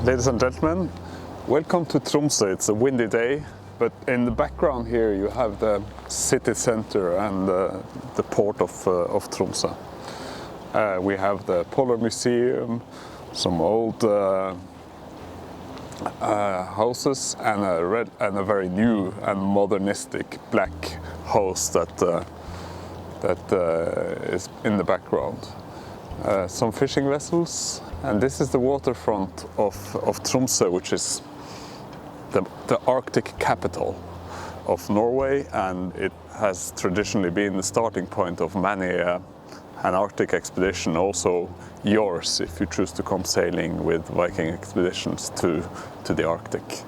Ladies and gentlemen, welcome to Tromsø. It's a windy day, but in the background here you have the city center and the port of Tromsø. We have the Polar Museum, some old houses, and a very new and modernistic black house that is in the background. Some fishing vessels, and this is the waterfront of Tromsø, which is the Arctic capital of Norway, and it has traditionally been the starting point of many an Arctic expedition, also yours if you choose to come sailing with Viking expeditions to the Arctic.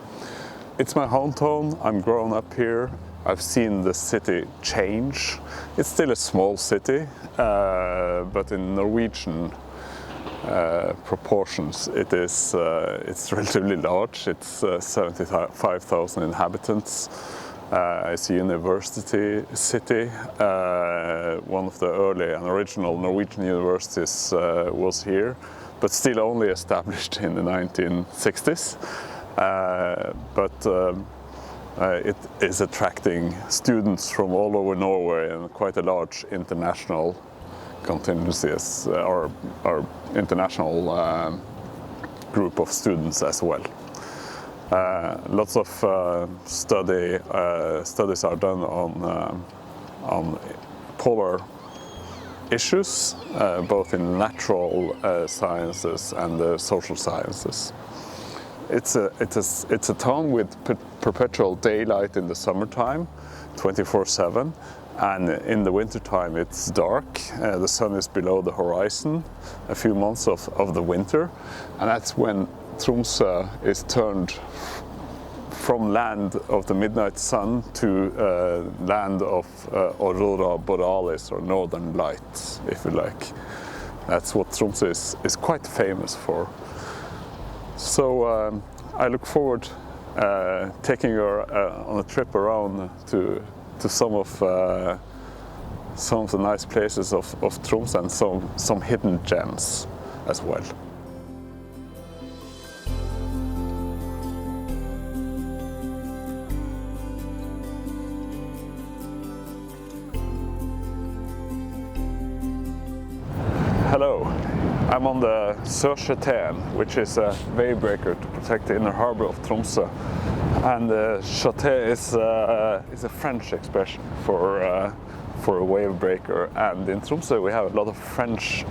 It's my hometown, I'm grown up here. I've seen the city change. It's still a small city, but in Norwegian proportions it's relatively large. It's 75,000 inhabitants. It's a university city. One of the early and original Norwegian universities was here, but still only established in the 1960s. It is attracting students from all over Norway and quite a large international contingency, or international group of students as well. Lots of studies are done on polar issues, both in natural sciences and the social sciences. It's a town with perpetual daylight in the summertime, 24/7, and in the wintertime it's dark. The sun is below the horizon a few months of the winter, and that's when Tromsø is turned from land of the midnight sun to land of aurora borealis, or northern lights, if you like. That's what Tromsø is quite famous for. So I look forward taking you on a trip around to some of the nice places of Tromsø, and some hidden gems as well. Hello. I'm on the Sørsjøen, which is a wave breaker to protect the inner harbor of Tromsø. And châté is a French expression for a wave breaker. And in Tromsø we have a lot of French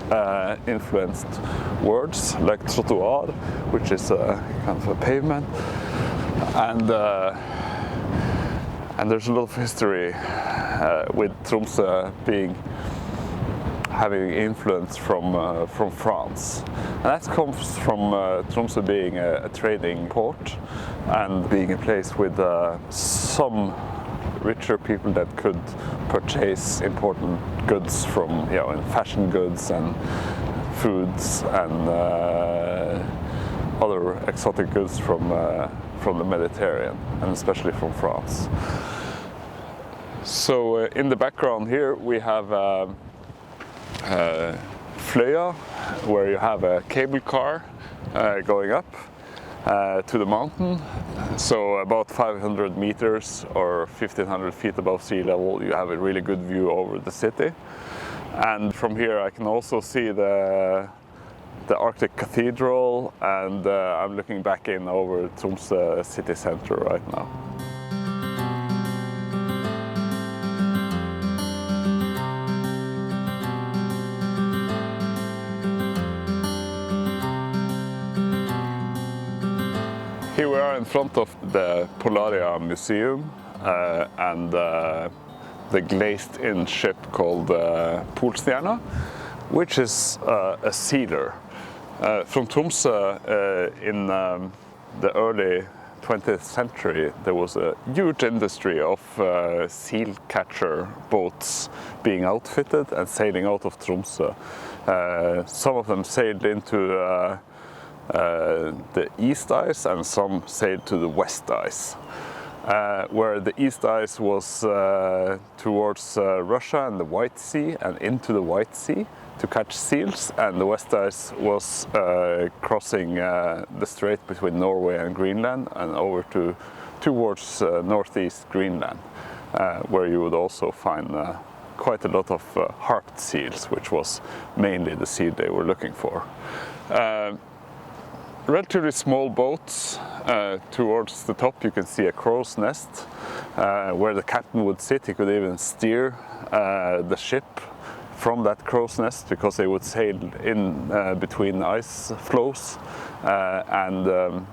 influenced words, like trottoir, which is a kind of a pavement. And there's a lot of history with Tromsø having influence from France. And that comes from Tromsø being a trading port and being a place with some richer people that could purchase important goods from, in fashion goods and foods and other exotic goods from the Mediterranean, and especially from France. So in the background here we have Fløya, where you have a cable car going up to the mountain. So about 500 meters or 1,500 feet above sea level, you have a really good view over the city. And from here I can also see the Arctic Cathedral, and I'm looking back in over Tromsø city center right now. Here we are in front of the Polaria Museum and the glazed-in ship called Polstjerna, which is a sealer. From Tromsø in the early 20th century, there was a huge industry of seal catcher boats being outfitted and sailing out of Tromsø. Some of them sailed into the east ice, and some sailed to the west ice. where the east ice was towards Russia and the White Sea and into the White Sea to catch seals, and the west ice was crossing the strait between Norway and Greenland and over towards northeast Greenland, where you would also find quite a lot of harped seals, which was mainly the seal they were looking for. Relatively small boats. Towards the top you can see a crow's nest where the captain would sit. He could even steer the ship from that crow's nest, because they would sail in between ice floes, and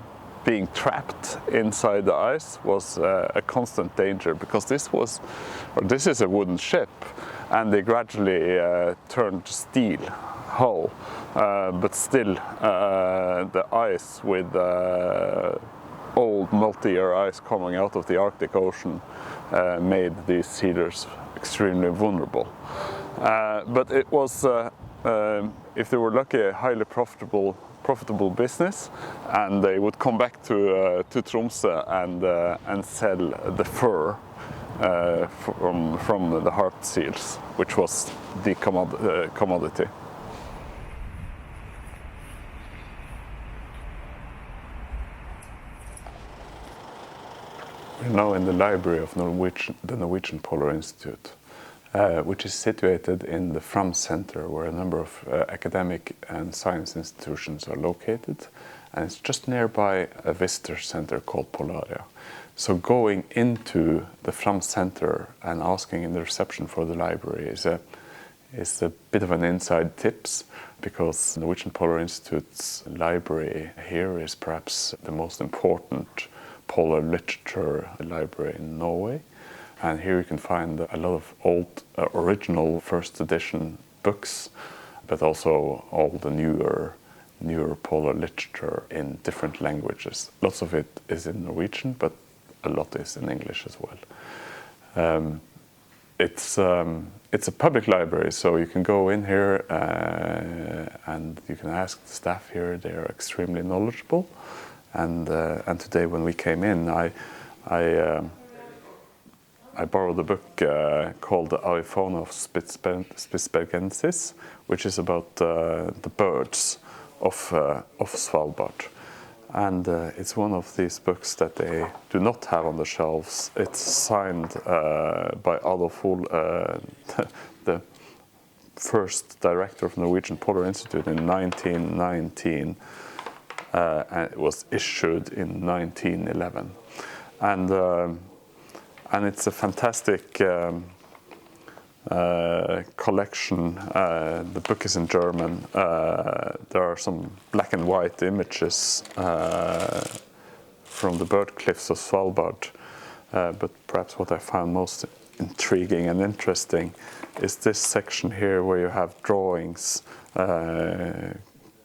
being trapped inside the ice was a constant danger, because this is a wooden ship, and they gradually turned to steel hull, but still the ice with old multi-year ice coming out of the Arctic Ocean made these sealers extremely vulnerable. But it was, if they were lucky, a highly profitable business, and they would come back to Tromsø and sell the fur from the harped seals, which was the commodity. We're now in the library of the Norwegian Polar Institute, which is situated in the Fram Center, where a number of academic and science institutions are located, and it's just nearby a visitor center called Polaria. So going into the Fram Center and asking in the reception for the library is a bit of an inside tips, because the Norwegian Polar Institute's library here is perhaps the most important polar literature library in Norway. And here you can find a lot of old, original first edition books, but also all the newer polar literature in different languages. Lots of it is in Norwegian, but a lot is in English as well. It's a public library, so you can go in here and you can ask the staff here. They are extremely knowledgeable. And today, when we came in, I borrowed a book called The Avifauna of Spitsbergensis, which is about the birds of Svalbard. And it's one of these books that they do not have on the shelves. It's signed by Adolf Hoel, the first director of Norwegian Polar Institute, in 1919. And it was issued in 1911. And it's a fantastic collection. The book is in German. There are some black and white images from the bird cliffs of Svalbard. But perhaps what I found most intriguing and interesting is this section here, where you have drawings,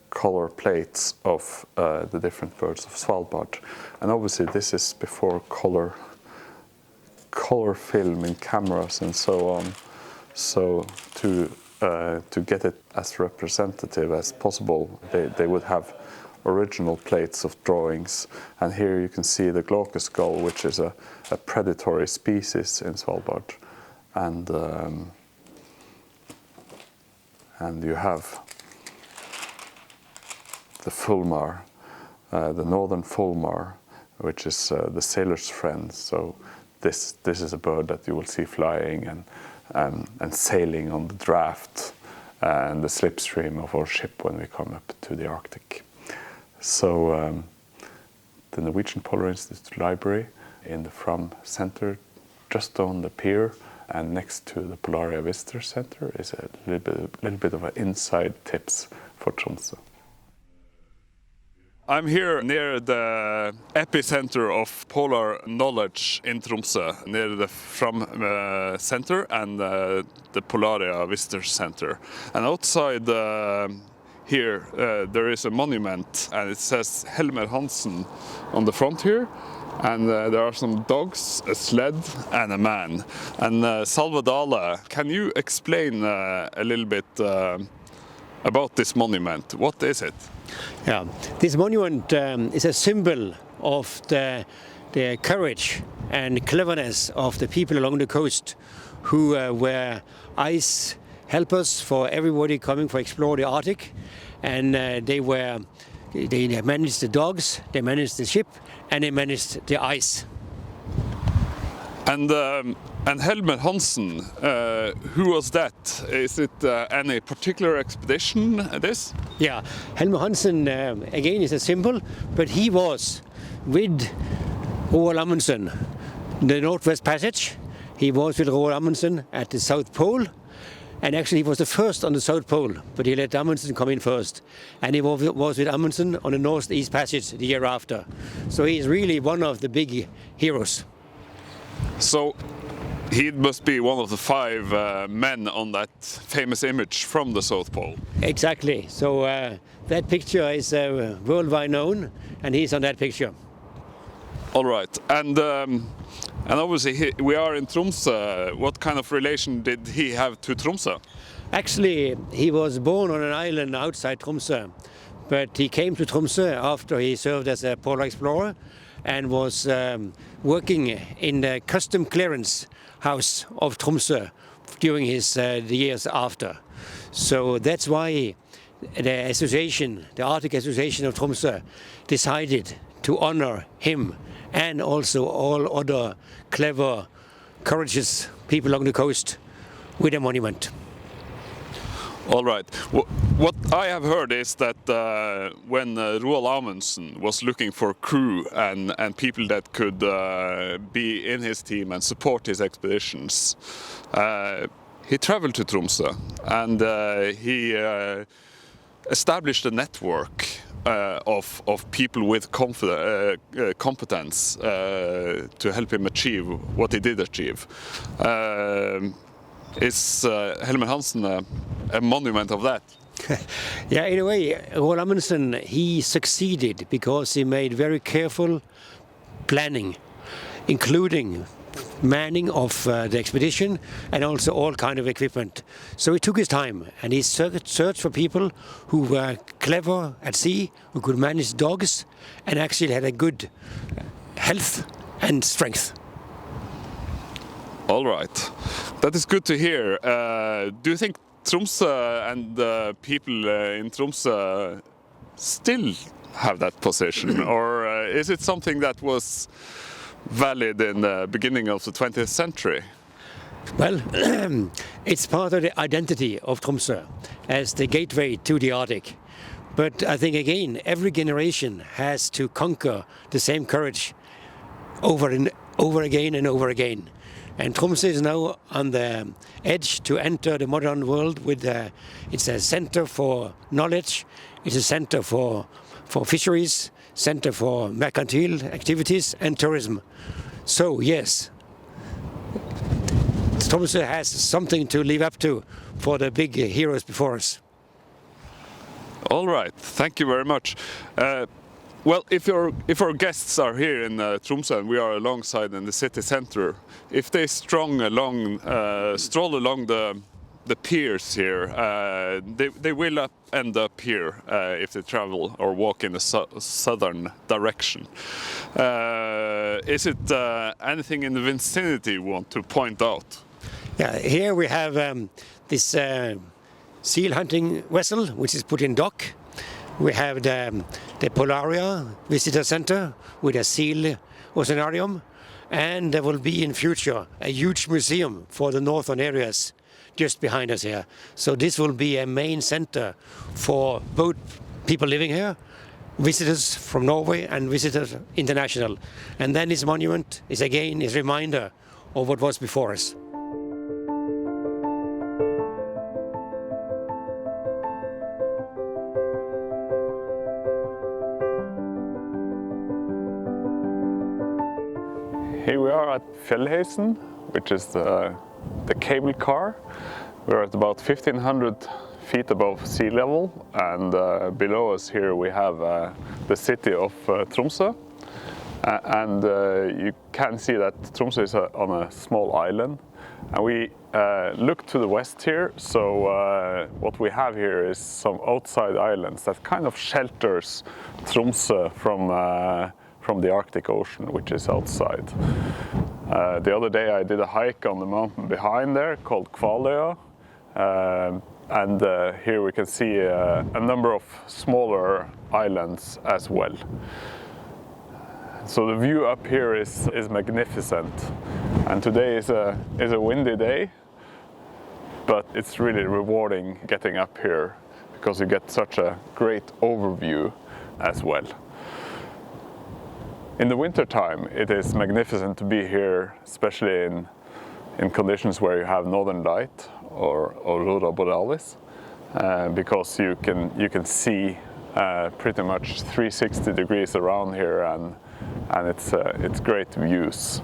color plates of the different birds of Svalbard. And obviously this is before color film in cameras and so on. So to get it as representative as possible, they would have original plates of drawings. And here you can see the glaucous gull, which is a predatory species in Svalbard. And you have the fulmar, the northern fulmar, which is the sailor's friend. So this is a bird that you will see flying and sailing on the draft and the slipstream of our ship when we come up to the Arctic. So the Norwegian Polar Institute Library in the Fram Center, just on the pier and next to the Polaria Visitor Center, is a little bit of an inside tips for Tromsø. I'm here near the epicenter of polar knowledge in Tromsø, near the Fram Center and the Polaria Visitor Center. And outside here there is a monument, and it says Helmer Hansen on the front here. And there are some dogs, a sled and a man. And Salve Dale, can you explain a little bit about this monument? What is it? Yeah, this monument is a symbol of the courage and cleverness of the people along the coast who were ice helpers for everybody coming for explore the Arctic, and they managed the dogs, they managed the ship, and they managed the ice. And Helmer Hansen, who was that? Is it any particular expedition, this? Yeah, Helmer Hansen, again, is a symbol, but he was with Roald Amundsen, the Northwest Passage. He was with Roald Amundsen at the South Pole, and actually he was the first on the South Pole, but he let Amundsen come in first. And he was with Amundsen on the Northeast Passage the year after. So he is really one of the big heroes. So he must be one of the 5 men on that famous image from the South Pole. Exactly. So that picture is worldwide known, and he's on that picture. All right. And obviously we are in Tromsø. What kind of relation did he have to Tromsø? Actually, he was born on an island outside Tromsø, but he came to Tromsø after he served as a polar explorer and was working in the custom clearance house of Tromsø during his the years after. So that's why the Arctic Association of Tromsø decided to honor him and also all other clever, courageous people along the coast with a monument. All right. What I have heard is that when Roald Amundsen was looking for crew and people that could be in his team and support his expeditions, he traveled to Tromsø and he established a network of people with competence to help him achieve what he did achieve. Is Helmer Hansen a monument of that? Yeah, in a way, Roald Amundsen, he succeeded because he made very careful planning, including manning of the expedition and also all kind of equipment. So he took his time and he searched for people who were clever at sea, who could manage dogs and actually had a good health and strength. All right, that is good to hear. Do you think Tromsø and the people in Tromsø still have that position, or is it something that was valid in the beginning of the 20th century? Well, it's part of the identity of Tromsø as the gateway to the Arctic. But I think again, every generation has to conquer the same courage over and over again and over again. And Tromsø is now on the edge to enter the modern world with it's a center for knowledge, it's a center for fisheries, center for mercantile activities and tourism. So yes, Tromsø has something to live up to for the big heroes before us. All right, thank you very much. Well, if our guests are here in Tromsø and we are alongside in the city centre, if they stroll along the piers here, they will end up here if they travel or walk in the southern direction. Is it anything in the vicinity you want to point out? Yeah, here we have this seal hunting vessel which is put in dock. We have the Polaria Visitor Center with a seal oceanarium, and there will be in future a huge museum for the northern areas just behind us here. So this will be a main center for both people living here, visitors from Norway and visitors international. And then this monument is again a reminder of what was before us. Here we are at Fjellheisen, which is the cable car. We're at about 1,500 feet above sea level, and below us here we have the city of Tromsø. And you can see that Tromsø is on a small island. And we look to the west here, so what we have here is some outside islands that kind of shelters Tromsø from the Arctic Ocean, which is outside. The other day I did a hike on the mountain behind there called Kvaløya, and here we can see a number of smaller islands as well. So the view up here is magnificent, and today is a windy day, but it's really rewarding getting up here because you get such a great overview as well. In the winter time, it is magnificent to be here, especially in conditions where you have northern light or aurora borealis, because you can see pretty much 360 degrees around here, and it's great views.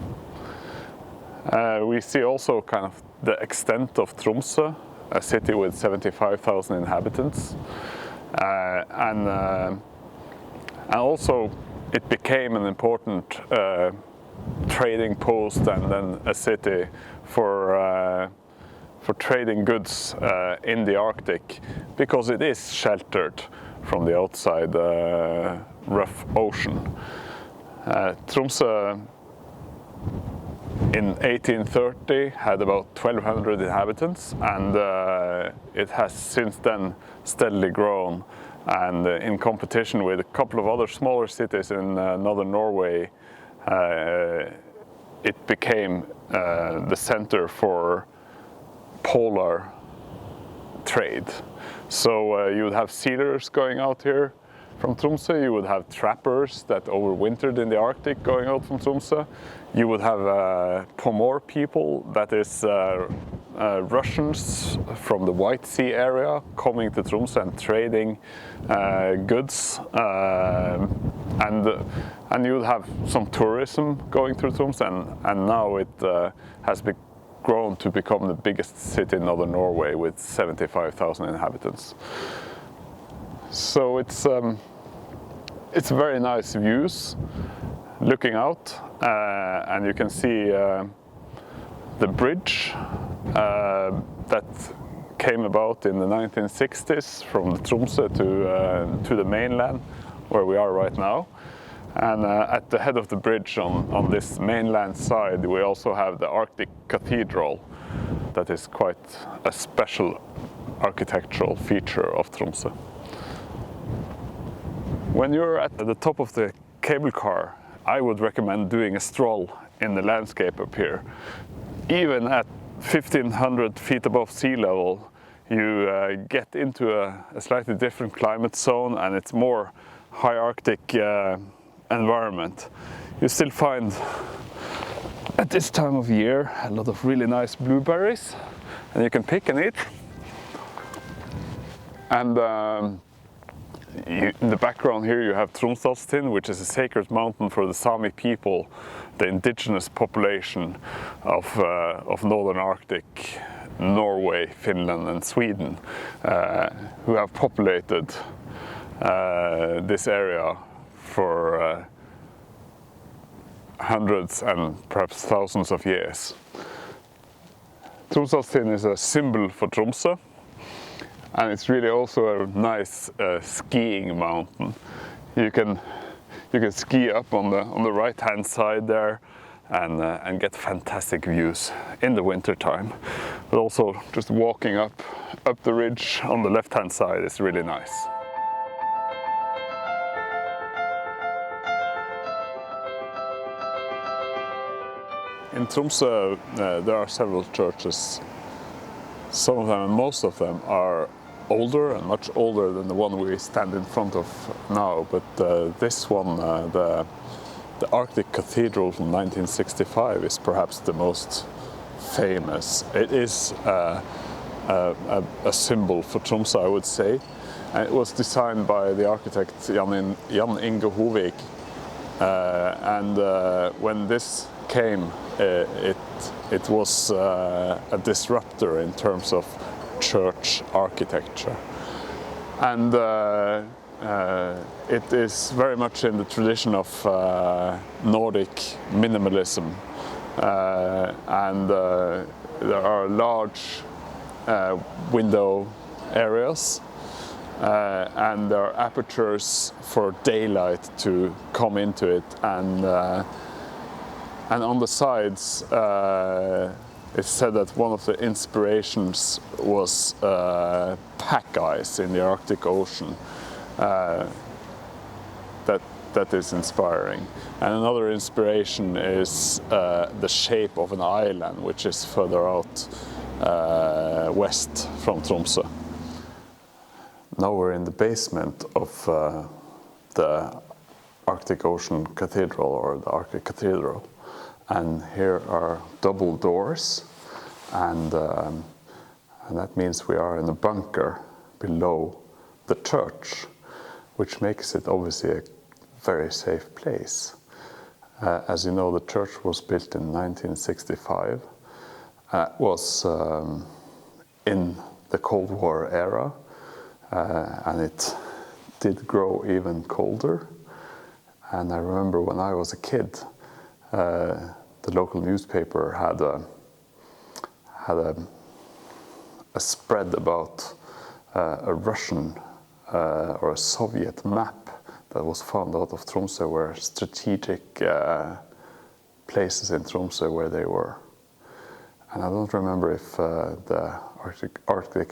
We see also kind of the extent of Tromsø, a city with 75,000 inhabitants, and also it became an important trading post and then a city for trading goods in the Arctic, because it is sheltered from the outside rough ocean. Tromsø in 1830 had about 1,200 inhabitants, and it has since then steadily grown, and in competition with a couple of other smaller cities in northern Norway, it became the center for polar trade. So you would have sealers going out here from Tromsø, you would have trappers that overwintered in the Arctic going out from Tromsø, you would have Pomor people, that is Russians from the White Sea area coming to Tromsø and trading goods, and you would have some tourism going through Tromsø, and now it has grown to become the biggest city in northern Norway with 75,000 inhabitants. So it's very nice views looking out, and you can see the bridge that came about in the 1960s from Tromsø to the mainland where we are right now. And at the head of the bridge on this mainland side, we also have the Arctic Cathedral. That is quite a special architectural feature of Tromsø. When you're at the top of the cable car, I would recommend doing a stroll in the landscape up here. Even at 1,500 feet above sea level, you get into a slightly different climate zone, and it's more high Arctic environment. You still find at this time of year a lot of really nice blueberries, and you can pick and eat. And in the background here you have Tromsdalstind, which is a sacred mountain for the Sami people, the indigenous population of northern Arctic, Norway, Finland and Sweden, who have populated this area for hundreds and perhaps thousands of years. Tromsdalstind is a symbol for Tromsø, and it's really also a nice skiing mountain. You can ski up on the right hand side there and get fantastic views in the winter time. But also just walking up the ridge on the left hand side is really nice. In Tromsø there are several churches. Some of them, and most of them, are older and much older than the one we stand in front of now. But this one, the Arctic Cathedral from 1965, is perhaps the most famous. It is a symbol for Tromsø, I would say. And it was designed by the architect Jan Inge Hovig. And when this came, it was a disruptor in terms of church architecture, and it is very much in the tradition of Nordic minimalism, and there are large window areas, and there are apertures for daylight to come into it, and on the sides it's said that one of the inspirations was pack ice in the Arctic Ocean. That is inspiring. And another inspiration is the shape of an island, which is further out west from Tromsø. Now we're in the basement of the Arctic Ocean Cathedral, or the Arctic Cathedral. And here are double doors, and that means we are in a bunker below the church, which makes it obviously a very safe place. As you know, the church was built in 1965, was in the Cold War era, and it did grow even colder. And I remember when I was a kid, the local newspaper had a spread about a Russian or a Soviet map that was found out of Tromsø, where strategic places in Tromsø where they were. And I don't remember if the Arctic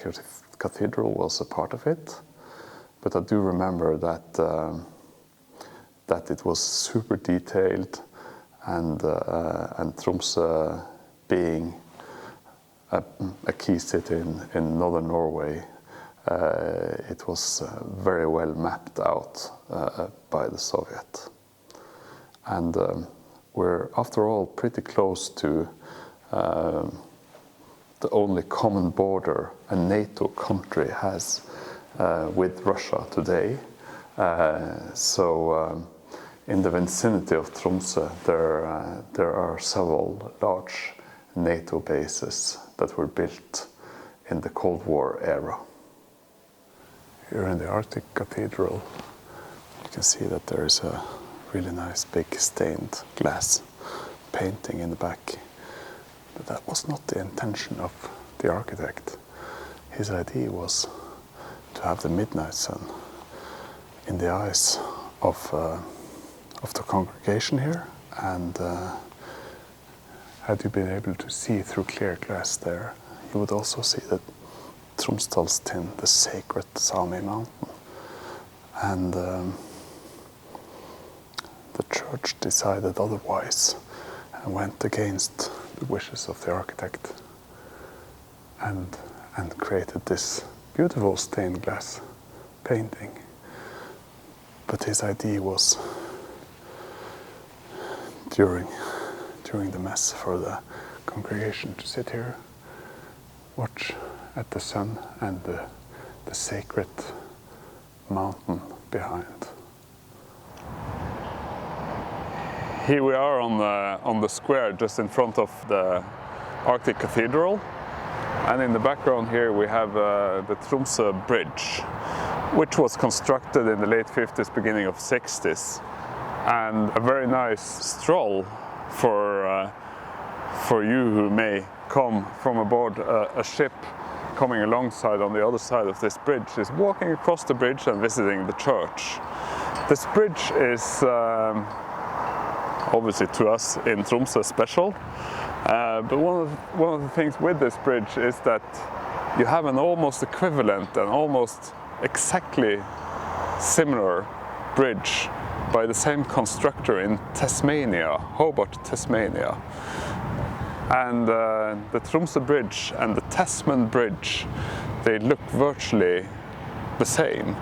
Cathedral was a part of it, but I do remember that it was super detailed, and Tromsø being a key city in northern Norway, it was very well mapped out by the Soviet. And we're, after all, pretty close to the only common border a NATO country has with Russia today. So in the vicinity of Tromsø, there are several large NATO bases that were built in the Cold War era. Here in the Arctic Cathedral, you can see that there is a really nice big stained glass painting in the back. But that was not the intention of the architect. His idea was to have the midnight sun in the eyes of the congregation here, and had you been able to see through clear glass there, you would also see that Tromsdalstind, the sacred Sami mountain. And the church decided otherwise and went against the wishes of the architect, and created this beautiful stained glass painting. But his idea was, during the mass for the congregation, to sit here, watch at the sun and the sacred mountain behind. Here we are on the square just in front of the Arctic Cathedral, and in the background here we have the Tromsø Bridge, which was constructed in the late 50s, beginning of 60s, and a very nice stroll for you who may come from aboard a ship coming alongside on the other side of this bridge, is walking across the bridge and visiting the church. This bridge is obviously to us in Tromsø special, but one of the things with this bridge is that you have an almost equivalent and almost exactly similar bridge by the same constructor in Tasmania, Hobart, Tasmania. And the Tromsø Bridge and the Tasman Bridge, they look virtually the same.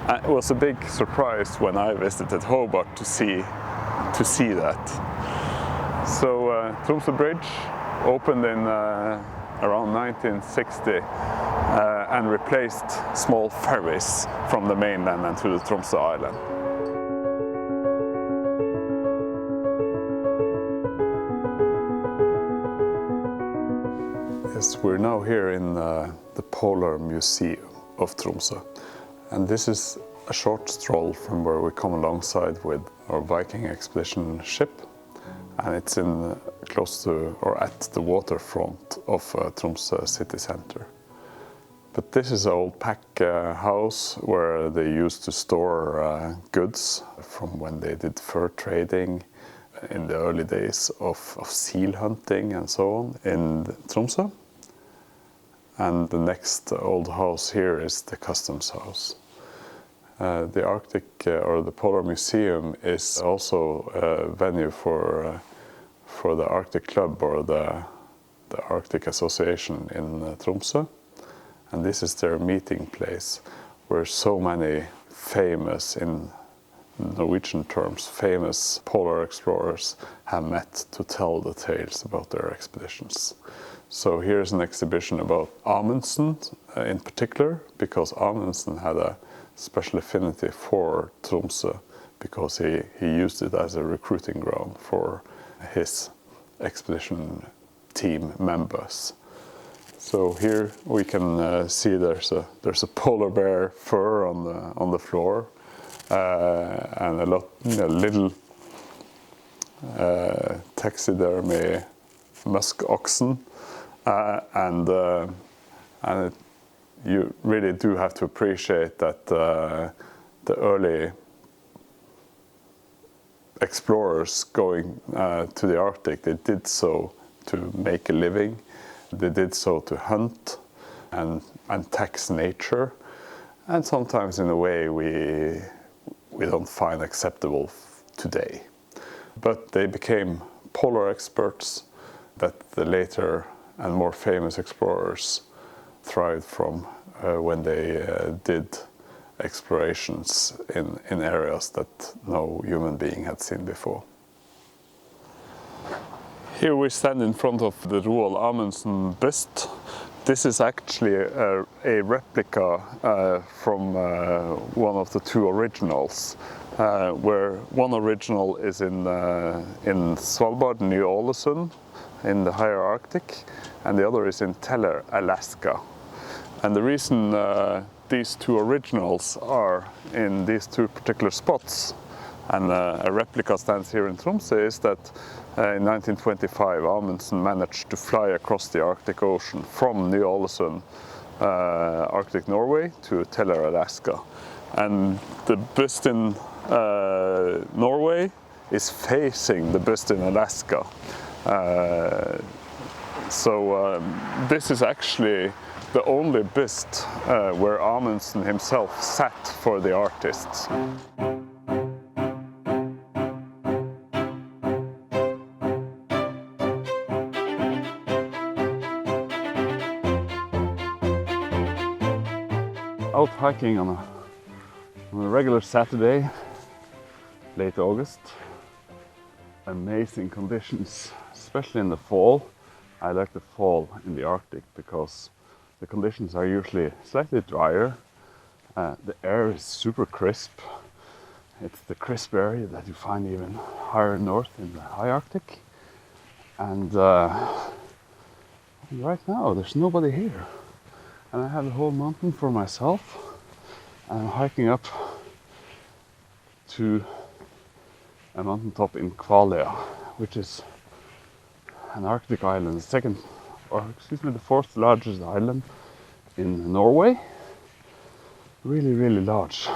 And it was a big surprise when I visited Hobart to see that. So Tromsø Bridge opened in around 1960 and replaced small ferries from the mainland and to the Tromsø island. Yes, we're now here in the Polar Museum of Tromsø, and this is a short stroll from where we come alongside with our Viking expedition ship, and it's in close to or at the waterfront of Tromsø city centre. But this is an old pack house where they used to store goods from when they did fur trading in the early days of seal hunting and so on in Tromsø. And the next old house here is the customs house. The Arctic or the Polar Museum is also a venue for the Arctic Club or the Arctic Association in Tromsø. And this is their meeting place where so many famous, in Norwegian terms, famous polar explorers have met to tell the tales about their expeditions. So here's an exhibition about Amundsen in particular, because Amundsen had a special affinity for Tromsø because he used it as a recruiting ground for his expedition team members. So here we can see there's a polar bear fur on the floor and a little taxidermy musk oxen, and you really do have to appreciate that the early explorers going to the Arctic, they did so to make a living. They did so to hunt and tax nature, and sometimes in a way we don't find acceptable today. But they became polar experts that the later and more famous explorers thrived from when they did explorations in areas that no human being had seen before. Here we stand in front of the Roald Amundsen bust. This is actually a replica from one of the two originals, where one original is in Svalbard, Ny-Ålesund, in the higher Arctic, and the other is in Teller, Alaska. And the reason these two originals are in these two particular spots, and a replica stands here in Tromsø, is that in 1925 Amundsen managed to fly across the Arctic Ocean from Ny-Ålesund, Arctic Norway, to Teller, Alaska. And the bust in Norway is facing the bust in Alaska. So this is actually the only bust where Amundsen himself sat for the artists. Out hiking on a regular Saturday, late August. Amazing conditions, especially in the fall. I like the fall in the Arctic because the conditions are usually slightly drier. The air is super crisp. It's the crisp area that you find even higher north in the high Arctic. And right now there's nobody here. And I have the whole mountain for myself. And I'm hiking up to a mountaintop in Kvaløya, which is an Arctic island, the fourth largest island in Norway. Really, really large.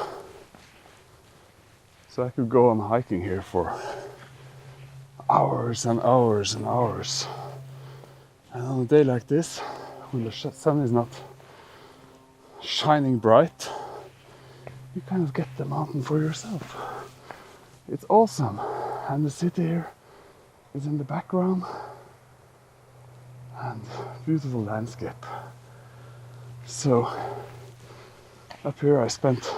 So I could go on hiking here for hours and hours and hours. And on a day like this, when the sun is not shining bright, you kind of get the mountain for yourself. It's awesome. And the city here is in the background. And beautiful landscape. So up here I spent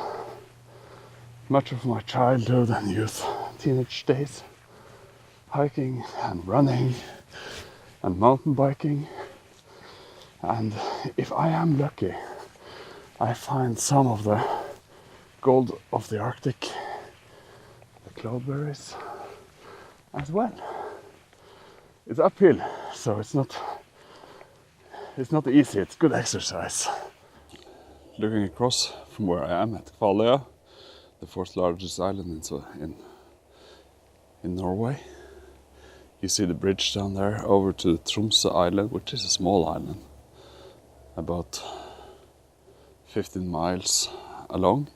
much of my childhood and youth, teenage days, hiking and running and mountain biking. And if I am lucky, I find some of the gold of the Arctic, the cloudberries, as well. It's uphill, so it's not easy. It's good exercise. Looking across from where I am at Kvaløya, the fourth largest island in Norway, you see the bridge down there over to Tromsø island, which is a small island, about 15 miles along.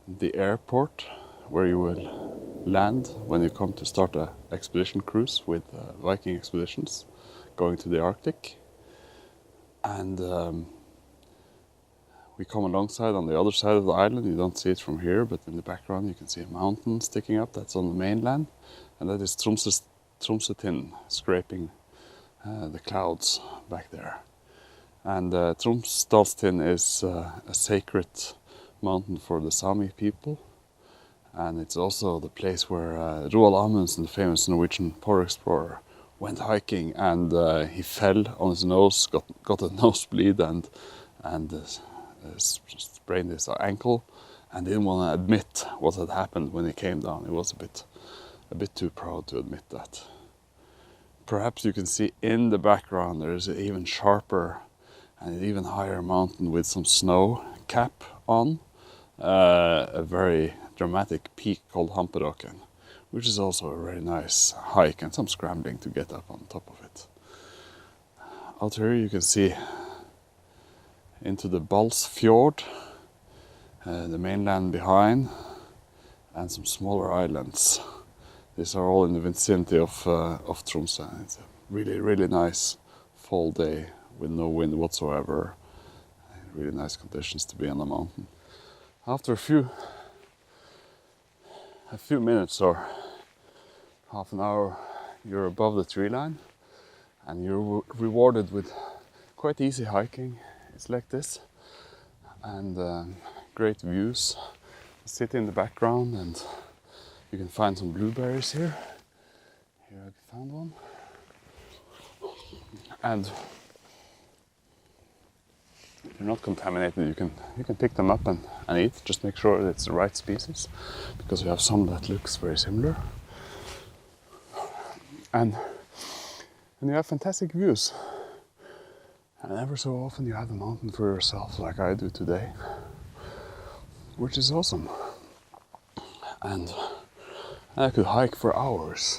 The airport where you will land when you come to start an expedition cruise with Viking expeditions going to the Arctic. And we come alongside on the other side of the island. You don't see it from here, but in the background you can see a mountain sticking up. That's on the mainland, and that is Tromsø scraping the clouds back there. And Tromsdalstind is a sacred mountain for the Sami people, and it's also the place where Roald Amundsen, the famous Norwegian polar explorer, went hiking, and he fell on his nose, got a nosebleed, and sprained his ankle, and didn't want to admit what had happened when he came down. He was a bit too proud to admit that. Perhaps you can see in the background there is an even sharper and an even higher mountain with some snow cap on, a very dramatic peak called Hamperåken, which is also a very nice hike and some scrambling to get up on top of it. Out here you can see into the Balsfjord, the mainland behind, and some smaller islands. These are all in the vicinity of Tromsø. It's a really, really nice fall day with no wind whatsoever. Really nice conditions to be on the mountain. After a few minutes or half an hour, you're above the tree line, and you're rewarded with quite easy hiking. It's like this, and great views. Sit in the background, and you can find some blueberries here. Here I found one, and if you're not contaminated, you can pick them up and eat. Just make sure that it's the right species, because we have some that looks very similar, and you have fantastic views. And ever so often you have the mountain for yourself, like I do today, which is awesome. And I could hike for hours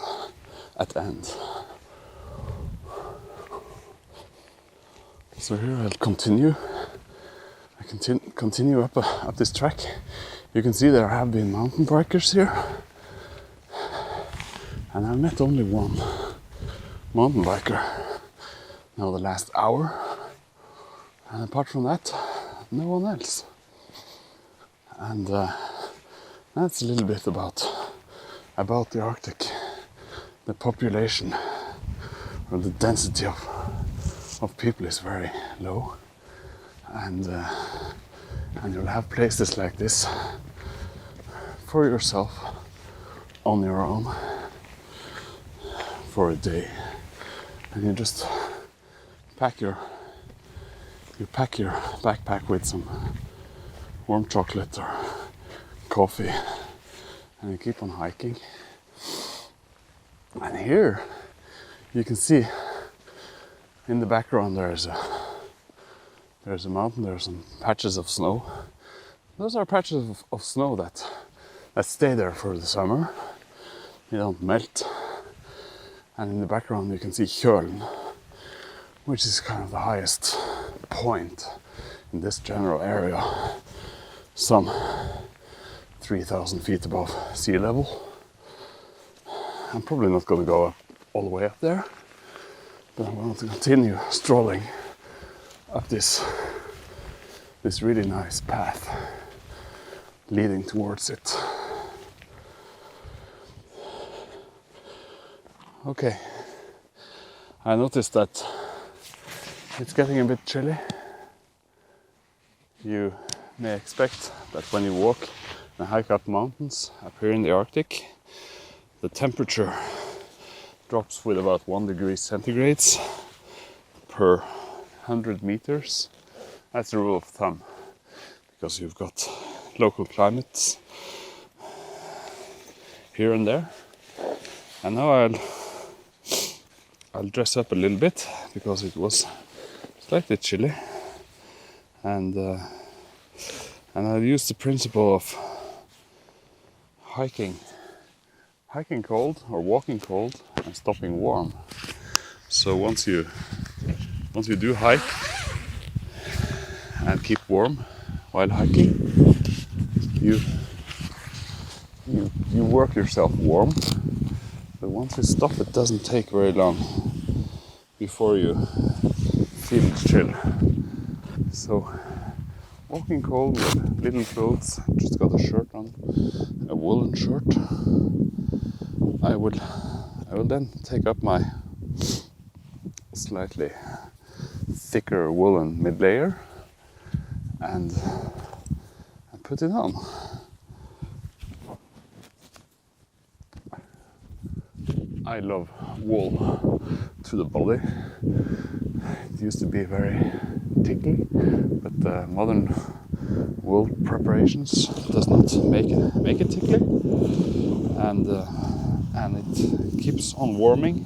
at the end. So here I'll continue. I continue up this track. You can see there have been mountain bikers here, and I met only one mountain biker now the last hour, and apart from that, no one else. And that's a little bit about the Arctic. The population, or the density of people, is very low, and you'll have places like this for yourself on your own for a day, and you just pack your backpack with some warm chocolate or coffee, and you keep on hiking. And here you can see in the background there's a mountain. There are some patches of snow. Those are patches of snow that stay there for the summer. They don't melt. And in the background you can see Kjølen, which is kind of the highest point in this general area, some 3,000 feet above sea level. I'm probably not going to go up all the way up there, but I'm going to continue strolling up this really nice path leading towards it. Okay, I noticed that it's getting a bit chilly. You may expect that when you walk and hike up mountains up here in the Arctic, the temperature drops with about 1 degree centigrade per 100 meters. That's the rule of thumb, because you've got local climates here and there. And now I'll dress up a little bit, because it was slightly chilly, and I'll use the principle of hiking cold or walking cold and stopping warm. So once you do hike and keep warm while hiking. You work yourself warm, but once you stop, it doesn't take very long before you feel chill. So walking cold with little clothes, just got a shirt on, a woolen shirt. I will then take up my slightly thicker woolen mid layer and put it on. I love wool to the body. It used to be very tickly, but modern wool preparations does not make it tickly, and it keeps on warming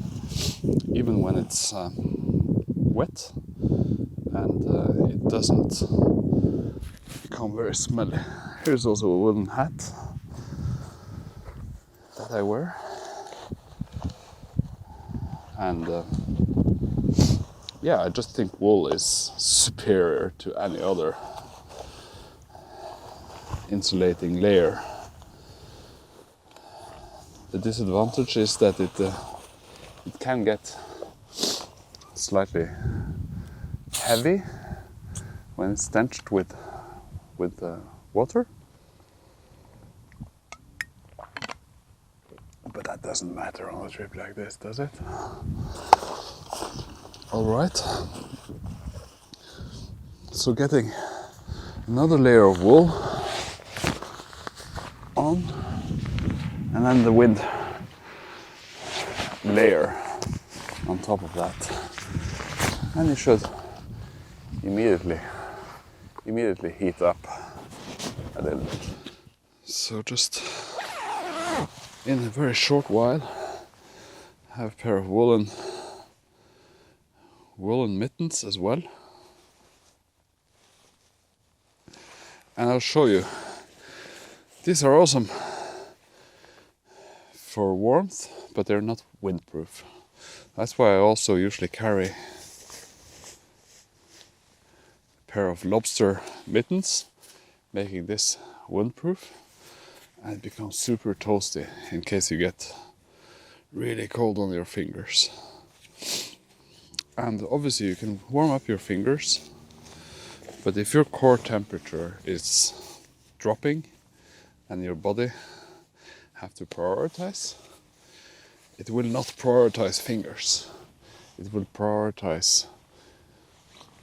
even when it's wet, and it doesn't become very smelly. Here's also a woolen hat that I wear, and yeah, I just think wool is superior to any other insulating layer. The disadvantage is that it can get slightly heavy when it's drenched with water, but that doesn't matter on a trip like this, does it? All right. So getting another layer of wool on, and then the wind layer on top of that, and you should immediately heat up a little bit. So just in a very short while, I have a pair of woolen mittens as well, and I'll show you. These are awesome for warmth, but they're not windproof. That's why I also usually carry a pair of lobster mittens, making this windproof, and it becomes super toasty in case you get really cold on your fingers. And obviously you can warm up your fingers, but if your core temperature is dropping and your body have to prioritize, it will not prioritize fingers. It will prioritize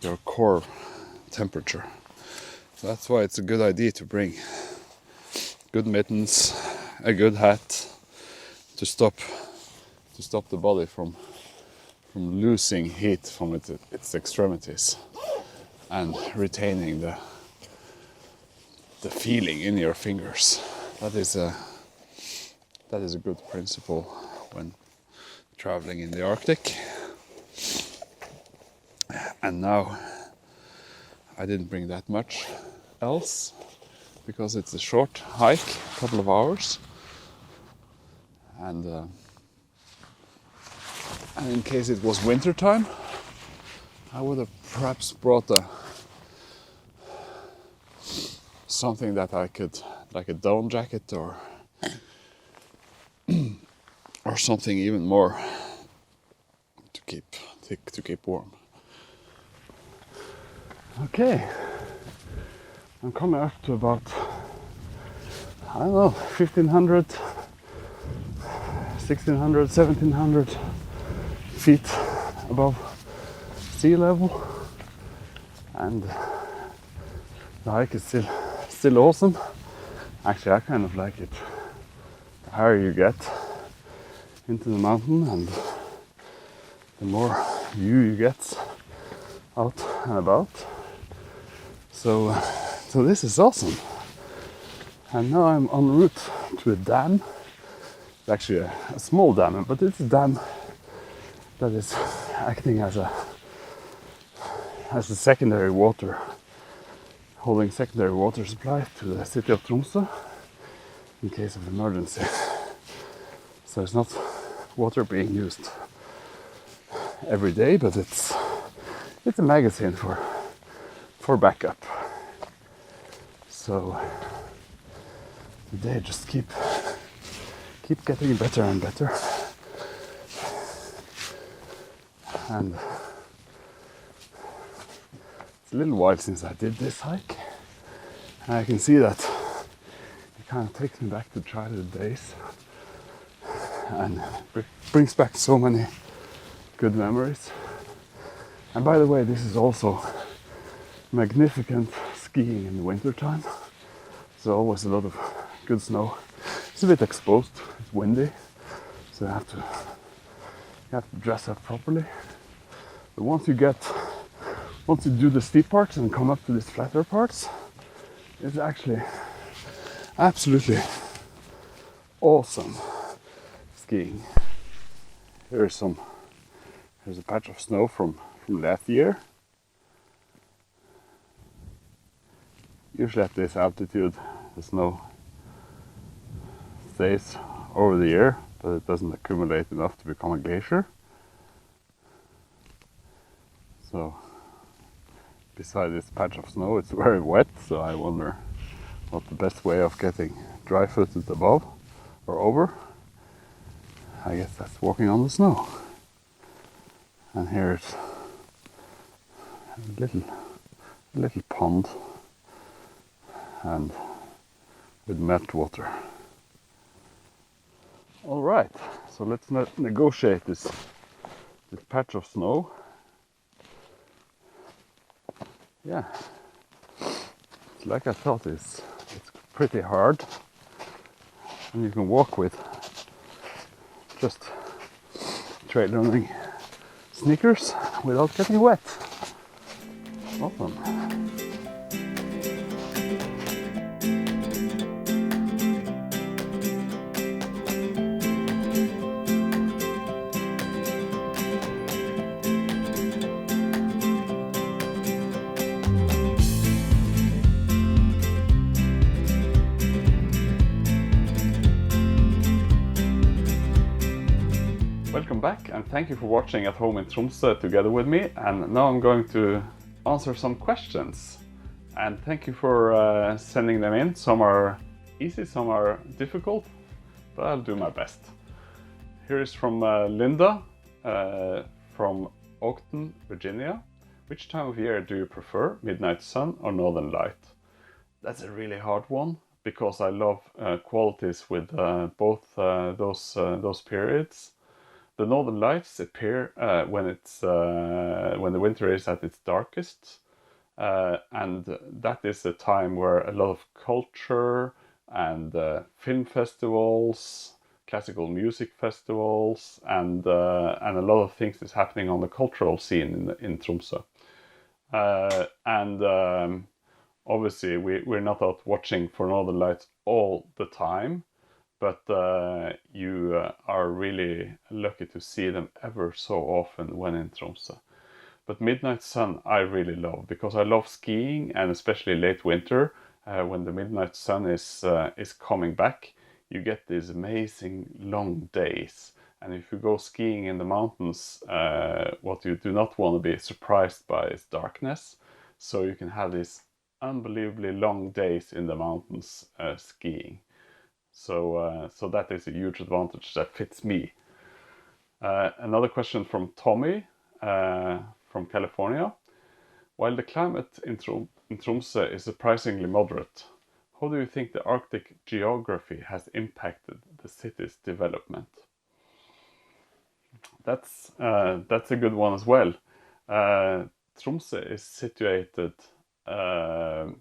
your core temperature. So that's why it's a good idea to bring good mittens, a good hat, to stop the body from losing heat from its extremities and retaining the feeling in your fingers. That is a good principle when traveling in the Arctic. And now I didn't bring that much else because it's a short hike, a couple of hours, and in case it was winter time, I would have perhaps brought something that I could, like a down jacket or something even more to keep warm. Okay, I'm coming up to about, I don't know, 1500, 1600, 1700 feet above sea level, and the hike is still awesome. Actually, I kind of like it. The higher you get into the mountain and the more view you get out and about. So this is awesome. And now I'm en route to a dam. It's actually a small dam, but it's a dam that is acting as a secondary water, holding secondary water supply to the city of Tromsø in case of emergency. So it's not water being used every day, but it's a magazine for backup. So they just keep getting better and better. And it's a little while since I did this hike. And I can see that it kind of takes me back to childhood days and brings back so many good memories. And by the way, this is also magnificent skiing in the winter time. There's always a lot of good snow. It's a bit exposed, it's windy, so you have to dress up properly. But once you do the steep parts and come up to these flatter parts, it's actually absolutely awesome skiing. Here's a patch of snow from last year. Usually at this altitude the snow stays over the year, but it doesn't accumulate enough to become a glacier. So beside this patch of snow it's very wet, so I wonder what the best way of getting dry-footed above or over. I guess that's walking on the snow. And here's a little pond and with meltwater. All right, so let's negotiate this patch of snow. Yeah, it's like I thought, it's pretty hard, and you can walk with just trail running sneakers without getting wet. Awesome. Welcome back, and thank you for watching at home in Tromsø together with me. And now I'm going to answer some questions. And thank you for sending them in. Some are easy, some are difficult, but I'll do my best. Here is from Linda from Oakton, Virginia. Which time of year do you prefer, midnight sun or northern light? That's a really hard one, because I love qualities with both those periods. The northern lights appear when the winter is at its darkest, and that is a time where a lot of culture and film festivals, classical music festivals, and a lot of things is happening on the cultural scene in Tromsø. Obviously we're not out watching for northern lights all the time, but you are really lucky to see them ever so often when in Tromsø. But midnight sun I really love, because I love skiing, and especially late winter when the midnight sun is coming back. You get these amazing long days, and if you go skiing in the mountains, what you do not want to be surprised by is darkness. So you can have these unbelievably long days in the mountains skiing. So that is a huge advantage that fits me. Another question from Tommy from California. While the climate in Tromsø is surprisingly moderate, how do you think the Arctic geography has impacted the city's development? That's a good one as well. Tromsø is situated kind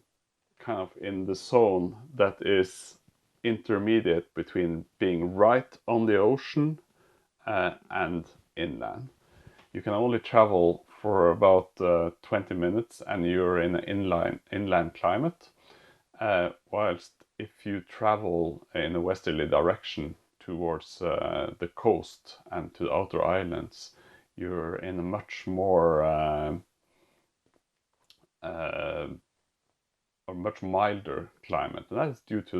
of in the zone that is intermediate between being right on the ocean and inland. You can only travel for about 20 minutes and you're in an inland climate, whilst if you travel in a westerly direction towards the coast and to the outer islands, you're in a much more or much milder climate, and that is due to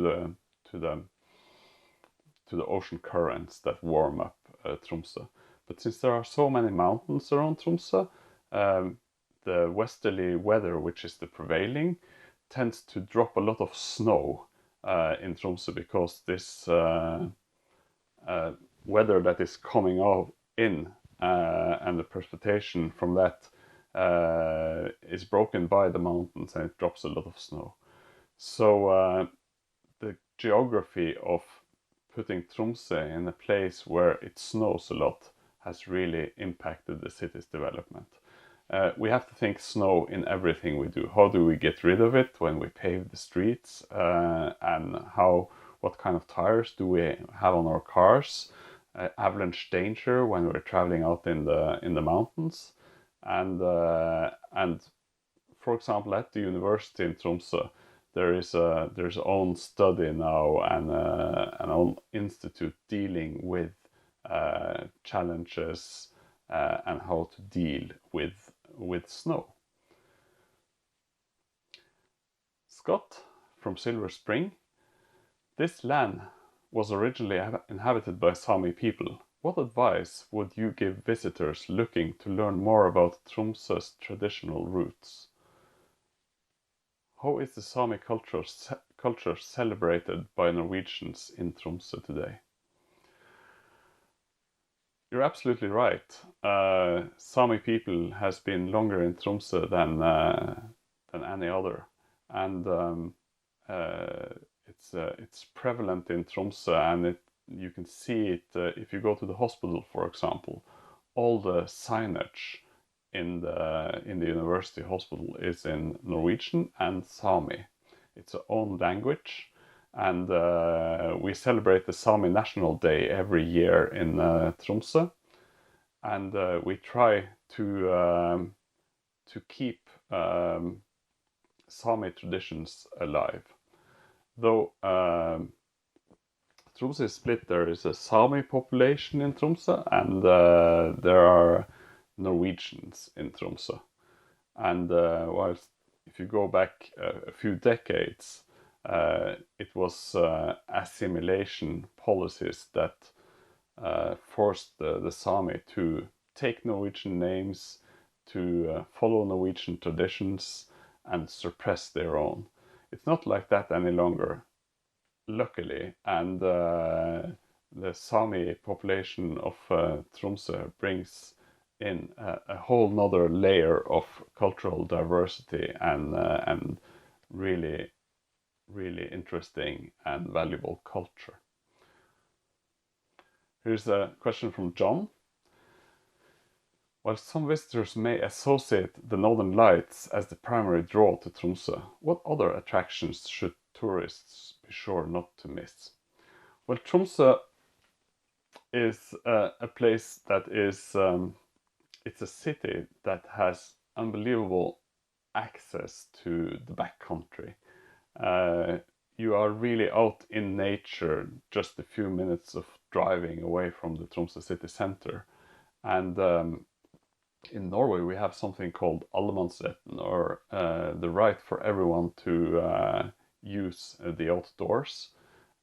the ocean currents that warm up Tromsø. But since there are so many mountains around Tromsø, the westerly weather, which is the prevailing, tends to drop a lot of snow in Tromsø, because this weather that is coming out in and the precipitation from that is broken by the mountains, and it drops a lot of snow. So the geography of putting Tromsø in a place where it snows a lot has really impacted the city's development. We have to think snow in everything we do. How do we get rid of it when we pave the streets? And what kind of tires do we have on our cars? Avalanche danger when we're traveling out in the mountains. And for example, at the university in Tromsø, there's own study now and an own institute dealing with challenges and how to deal with snow. Scott from Silver Spring: this land was originally inhabited by Sami people. What advice would you give visitors looking to learn more about Tromsø's traditional roots? How is the Sami culture celebrated by Norwegians in Tromsø today? You're absolutely right. Sami people has been longer in Tromsø than any other, and it's prevalent in Tromsø, and you can see it if you go to the hospital, for example. All the signage in the university hospital is in Norwegian and Sami. It's our own language, and we celebrate the Sami National Day every year in Tromsø, and we try to keep Sami traditions alive. Though Tromsø is split, there is a Sami population in Tromsø, and there are Norwegians in Tromsø. And whilst if you go back a few decades, it was assimilation policies that forced the Sami to take Norwegian names, to follow Norwegian traditions, and suppress their own. It's not like that any longer, luckily, and the Sami population of Tromsø brings in a whole nother layer of cultural diversity and really, really interesting and valuable culture. Here's a question from John. While some visitors may associate the Northern Lights as the primary draw to Tromsø, what other attractions should tourists be sure not to miss? Well, Tromsø is a place that is, it's a city that has unbelievable access to the backcountry. You are really out in nature just a few minutes of driving away from the Tromsø city center. And in Norway, we have something called allemannsretten, or the right for everyone to use the outdoors,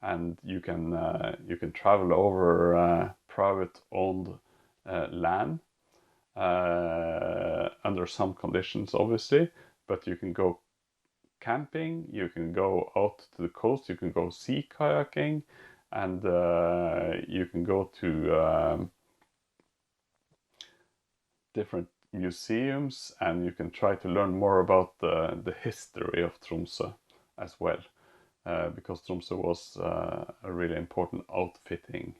and you can travel over private-owned land under some conditions, obviously, but you can go camping, you can go out to the coast, you can go sea kayaking, and you can go to different museums, and you can try to learn more about the history of Tromsø as well, because Tromsø was a really important outfitting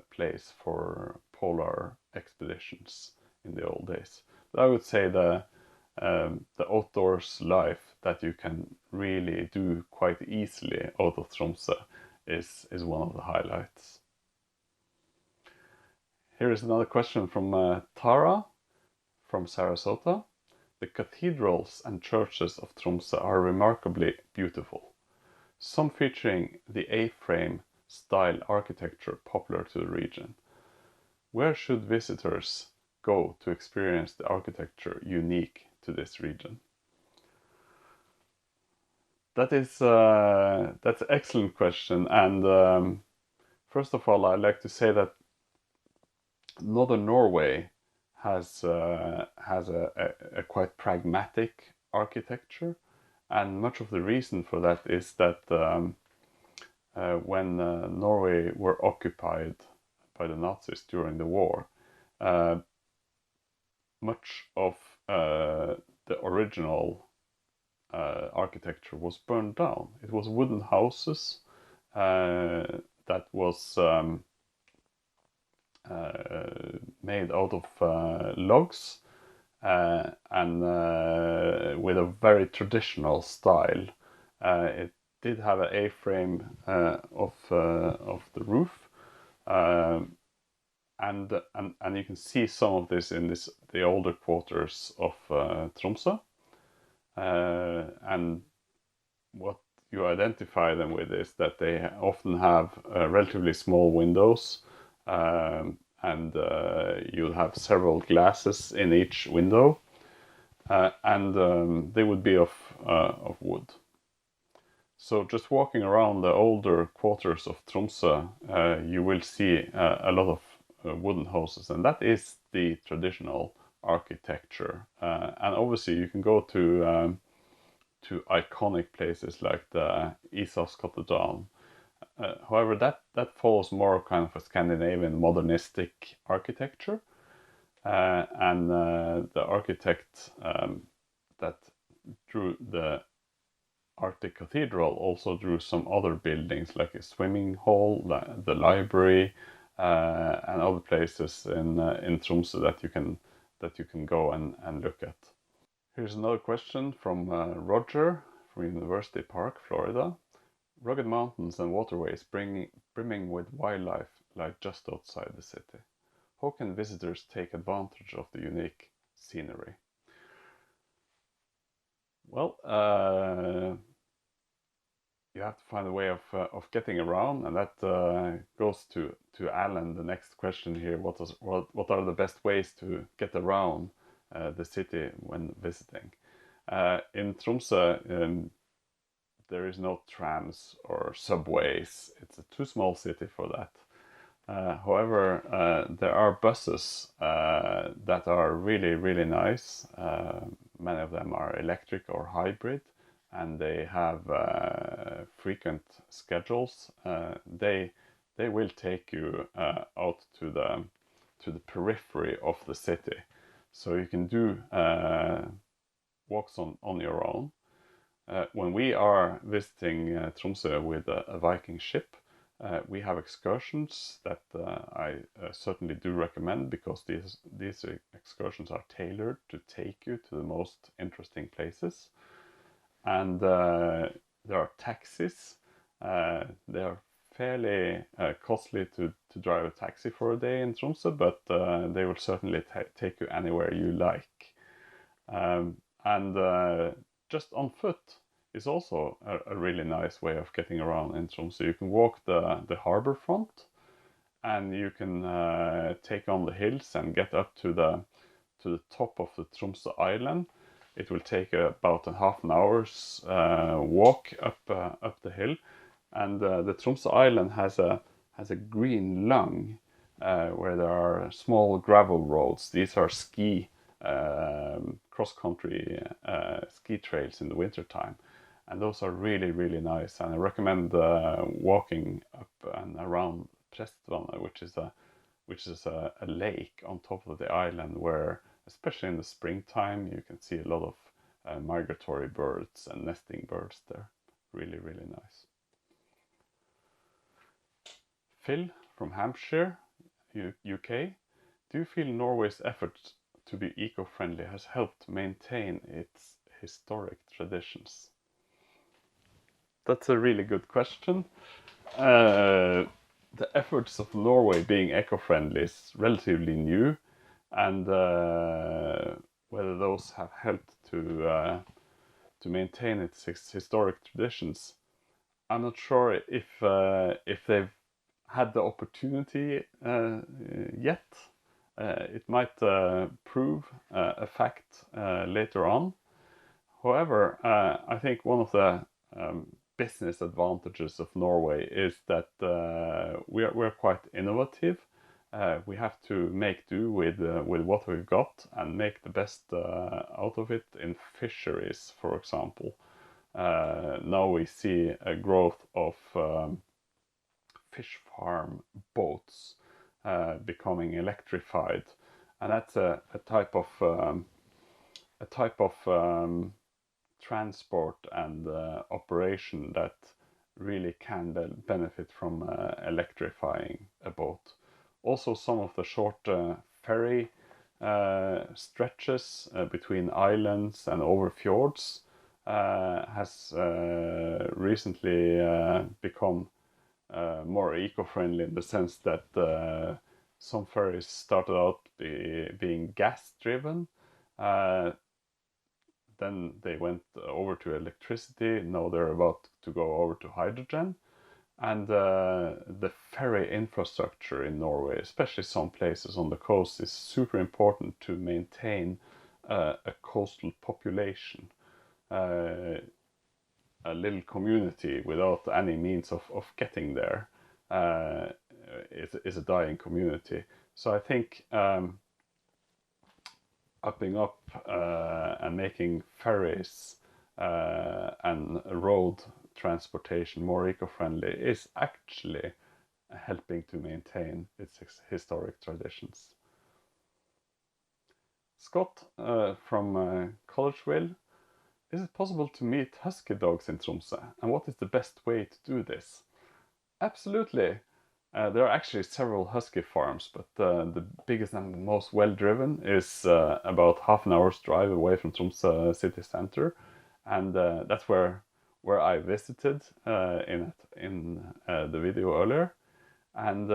place for polar expeditions in the old days. But I would say the outdoors life that you can really do quite easily out of Tromsø is one of the highlights. Here is another question from Tara from Sarasota. The cathedrals and churches of Tromsø are remarkably beautiful, some featuring the A-frame style architecture popular to the region. Where should visitors go to experience the architecture unique to this region? That's an excellent question, and first of all, I'd like to say that Northern Norway has a quite pragmatic architecture, And much of the reason for that is that when Norway were occupied by the Nazis during the war, much of the original architecture was burned down. It was wooden houses that was made out of logs and with a very traditional style. It did have an A-frame of the roof, and you can see some of this in the older quarters of Tromsø. And what you identify them with is that they often have relatively small windows, and you'll have several glasses in each window, and they would be of wood. So just walking around the older quarters of Tromsø, you will see a lot of wooden houses, and that is the traditional architecture. And obviously you can go to iconic places like the Arctic Cathedral. However, that follows more kind of a Scandinavian modernistic architecture, and the architect that drew the Arctic Cathedral also drew some other buildings like a swimming hall, the library, and other places in Tromsø that you can go and look at. Here's another question from Roger from University Park, Florida. Rugged mountains and waterways brimming with wildlife lie just outside the city. How can visitors take advantage of the unique scenery? Well, you have to find a way of getting around, and that goes to Alan. The next question here: what are the best ways to get around the city when visiting? In Tromsø, there is no trams or subways. It's a too small city for that. However, there are buses that are really, really nice. Many of them are electric or hybrid, and they have frequent schedules. They will take you out to the periphery of the city, so you can do walks on your own. When we are visiting Tromsø with a Viking ship, we have excursions that I certainly do recommend, because these excursions are tailored to take you to the most interesting places. And there are taxis. They are fairly costly to drive a taxi for a day in Tromsø, but they will certainly take you anywhere you like. And just on foot is also a really nice way of getting around in Tromsø. You can walk the harbor front, and you can take on the hills and get up to the top of the Tromsø island. It will take about a half an hour's walk up the hill, and the Tromsø island has a green lung where there are small gravel roads. These are cross-country ski trails in the wintertime, and those are really, really nice. And I recommend walking up and around Prestvannet, which is a lake on top of the island, where especially in the springtime you can see a lot of migratory birds and nesting birds there. Really, really nice. Phil from Hampshire, UK. Do you feel Norway's efforts to be eco-friendly has helped maintain its historic traditions? That's a really good question. The efforts of Norway being eco-friendly is relatively new, and whether those have helped to maintain its historic traditions, I'm not sure if they've had the opportunity yet. It might prove a fact later on. However, I think one of the business advantages of Norway is that we're quite innovative. We have to make do with what we've got and make the best out of it in fisheries, for example. now we see a growth of fish farm boats becoming electrified, and that's a type of transport and operation that really can benefit from electrifying a boat. Also, some of the short ferry stretches between islands and over fjords has recently become more eco-friendly, in the sense that some ferries started out being gas-driven. Then they went over to electricity. Now they're about to go over to hydrogen. And the ferry infrastructure in Norway, especially some places on the coast, is super important to maintain a coastal population. A little community without any means of getting there is a dying community. So I think upping up and making ferries and road transportation more eco-friendly is actually helping to maintain its historic traditions. Scott from Collegeville: is it possible to meet husky dogs in Tromsø, and what is the best way to do this? Absolutely. There are actually several husky farms, but the biggest and most well-driven is about half an hour's drive away from Tromsø city center, and that's where I visited in the video earlier. And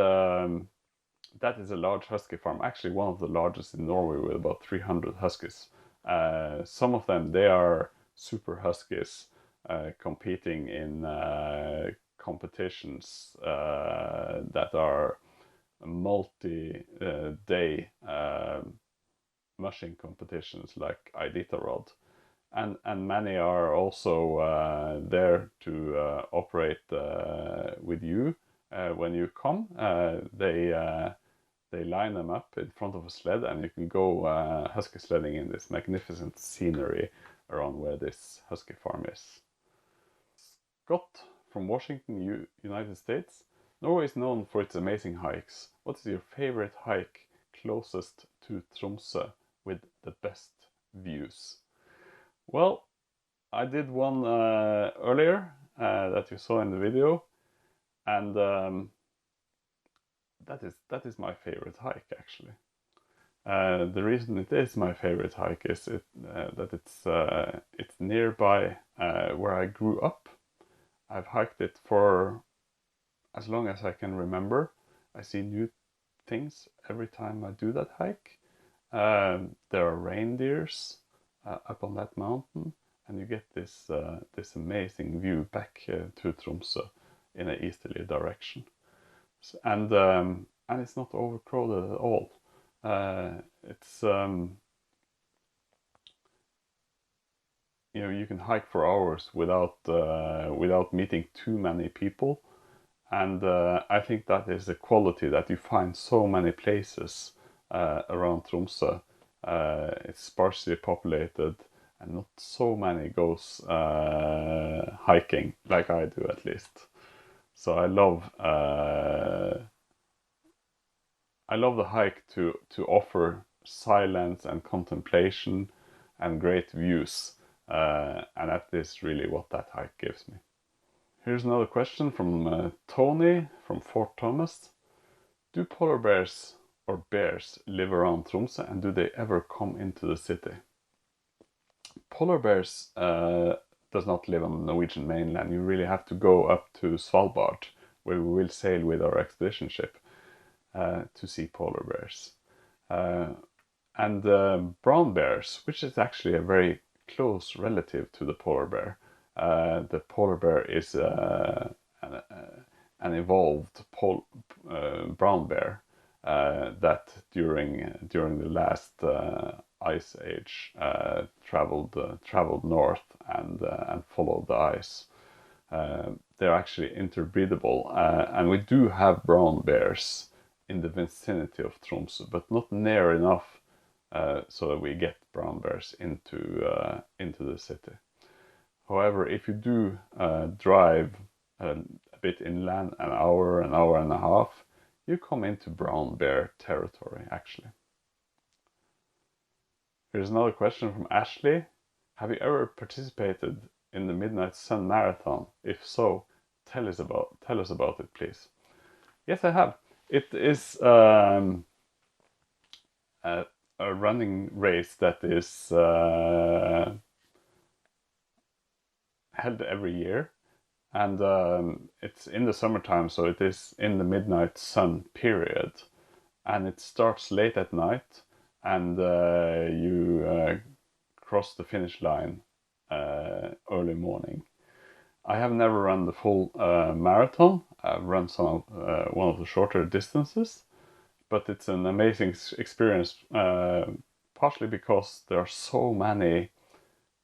that is a large husky farm, actually one of the largest in Norway, with about 300 huskies. Some of them, they are super huskies competing in competitions that are multi-day mushing competitions like Iditarod. And many are also there to operate with you when you come. They line them up in front of a sled, and you can go husky sledding in this magnificent scenery around where this husky farm is. Scott from Washington, United States: Norway is known for its amazing hikes. What is your favorite hike closest to Tromsø with the best views? Well, I did one earlier that you saw in the video, and that is my favorite hike, actually. The reason it is my favorite hike is that it's nearby where I grew up. I've hiked it for as long as I can remember. I see new things every time I do that hike. There are reindeers up on that mountain, and you get this amazing view back to Tromsø in an easterly direction. And it's not overcrowded at all. It's you can hike for hours without meeting too many people, and I think that is a quality that you find so many places around Tromsø. It's sparsely populated, and not so many goes hiking like I do, at least. So I love the hike to offer silence and contemplation and great views, and that is really what that hike gives me. Here's another question from Tony from Fort Thomas: do polar bears or bears live around Tromsø, and do they ever come into the city? Polar bears does not live on the Norwegian mainland. You really have to go up to Svalbard, where we will sail with our expedition ship to see polar bears. And brown bears, which is actually a very close relative to the polar bear. The polar bear is an evolved brown bear that during the last ice age traveled north and followed the ice. They're actually interbreedable, and we do have brown bears in the vicinity of Tromsø, but not near enough so that we get brown bears into the city. However, if you do drive a bit inland, an hour and a half, you come into brown bear territory, actually. Here's another question from Ashley. Have you ever participated in the Midnight Sun Marathon? If so, tell us about it, please. Yes, I have. It is a running race that is held every year, and it's in the summertime, so it is in the midnight sun period, and it starts late at night, and you cross the finish line early morning. I have never run the full marathon. I've run one of the shorter distances, but it's an amazing experience, partially because there are so many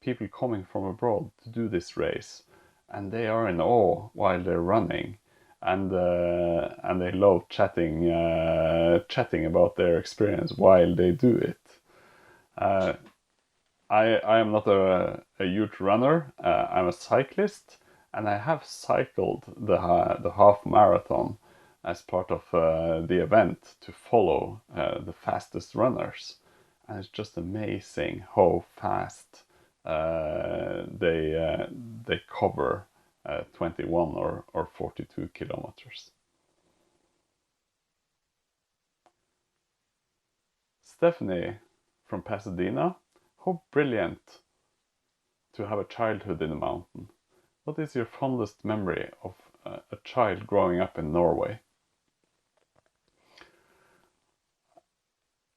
people coming from abroad to do this race, and they are in awe while they're running, and they love chatting about their experience while they do it. I am not a huge runner. I'm a cyclist, and I have cycled the half marathon as part of the event to follow the fastest runners, and it's just amazing how fast they cover 21 or 42 kilometers. Stephanie from Pasadena. How brilliant to have a childhood in the mountain. What is your fondest memory of a child growing up in Norway?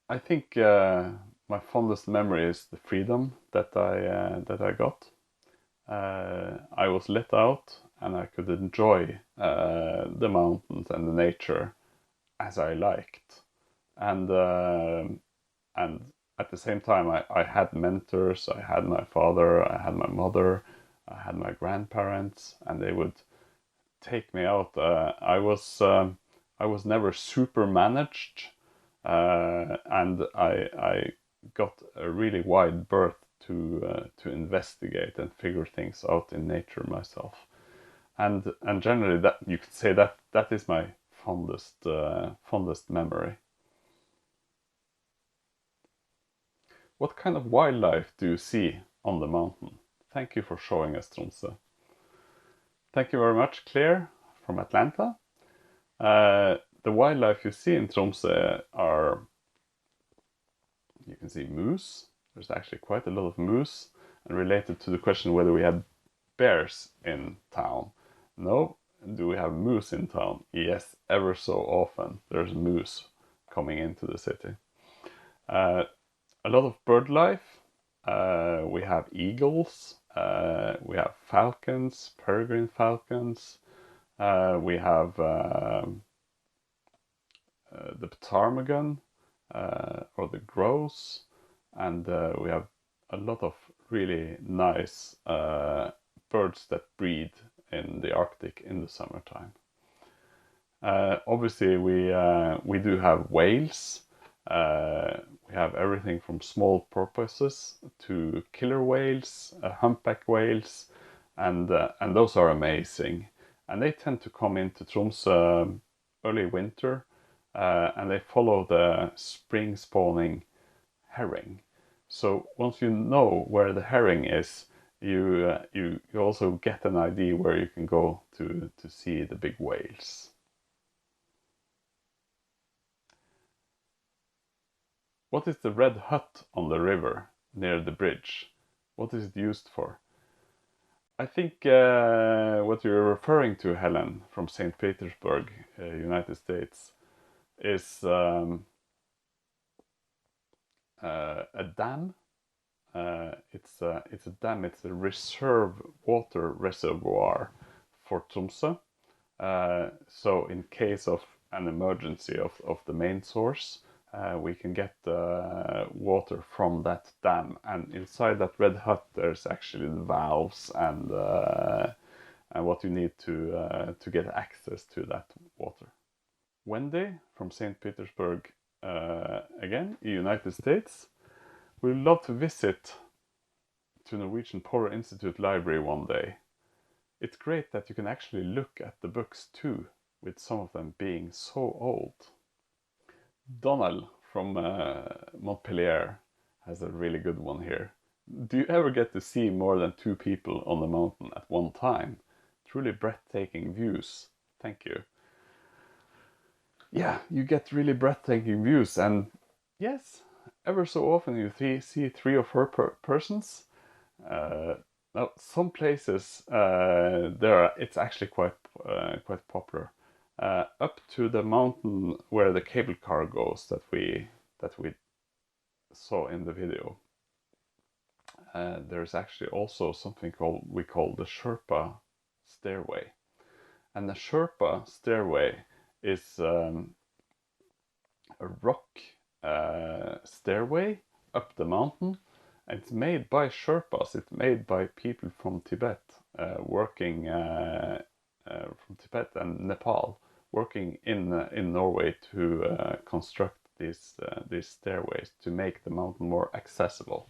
I think my fondest memory is the freedom that I got. I was let out, and I could enjoy the mountains and the nature as I liked, and at the same time I had mentors. I had my father, I had my mother, I had my grandparents, and they would take me out. I was never super managed, and I got a really wide berth to investigate and figure things out in nature myself. And generally, that you could say that is my fondest memory. What kind of wildlife do you see on the mountain? Thank you for showing us Tromsø. Thank you very much, Claire from Atlanta. The wildlife you see in Tromsø are, you can see moose. There's actually quite a lot of moose. And related to the question whether we had bears in town. No. Do we have moose in town? Yes, ever so often there's moose coming into the city. A lot of bird life. We have eagles. We have falcons, peregrine falcons. We have the ptarmigan, or the grouse, and we have a lot of really nice birds that breed in the Arctic in the summertime. Obviously, we do have whales. We have everything from small porpoises to killer whales, humpback whales, and those are amazing. And they tend to come into Tromsø early winter, and they follow the spring spawning herring. So once you know where the herring is, you also get an idea where you can go to see the big whales. What is the red hut on the river near the bridge? What is it used for? I think what you're referring to, Helen, from St. Petersburg, United States, is a dam. It's a dam. It's a water reservoir for Tromsø. So in case of an emergency of the main source, we can get water from that dam, and inside that red hut there's actually the valves and what you need to get access to that water. Wendy from St. Petersburg, again, United States. We'd love to visit to Norwegian Polar Institute Library one day. It's great that you can actually look at the books too, with some of them being so old. Donald from Montpellier has a really good one here. Do you ever get to see more than 2 people on the mountain at one time? Truly breathtaking views. Thank you. Yeah, you get really breathtaking views, and yes, ever so often you see 3 or 4 persons. Now, some places it's actually quite popular. Up to the mountain where the cable car goes that we saw in the video. There's actually also something we call the Sherpa stairway, and the Sherpa stairway is a rock stairway up the mountain. It's made by Sherpas. It's made by people from Tibet, working from Tibet and Nepal, working in Norway to construct these stairways to make the mountain more accessible.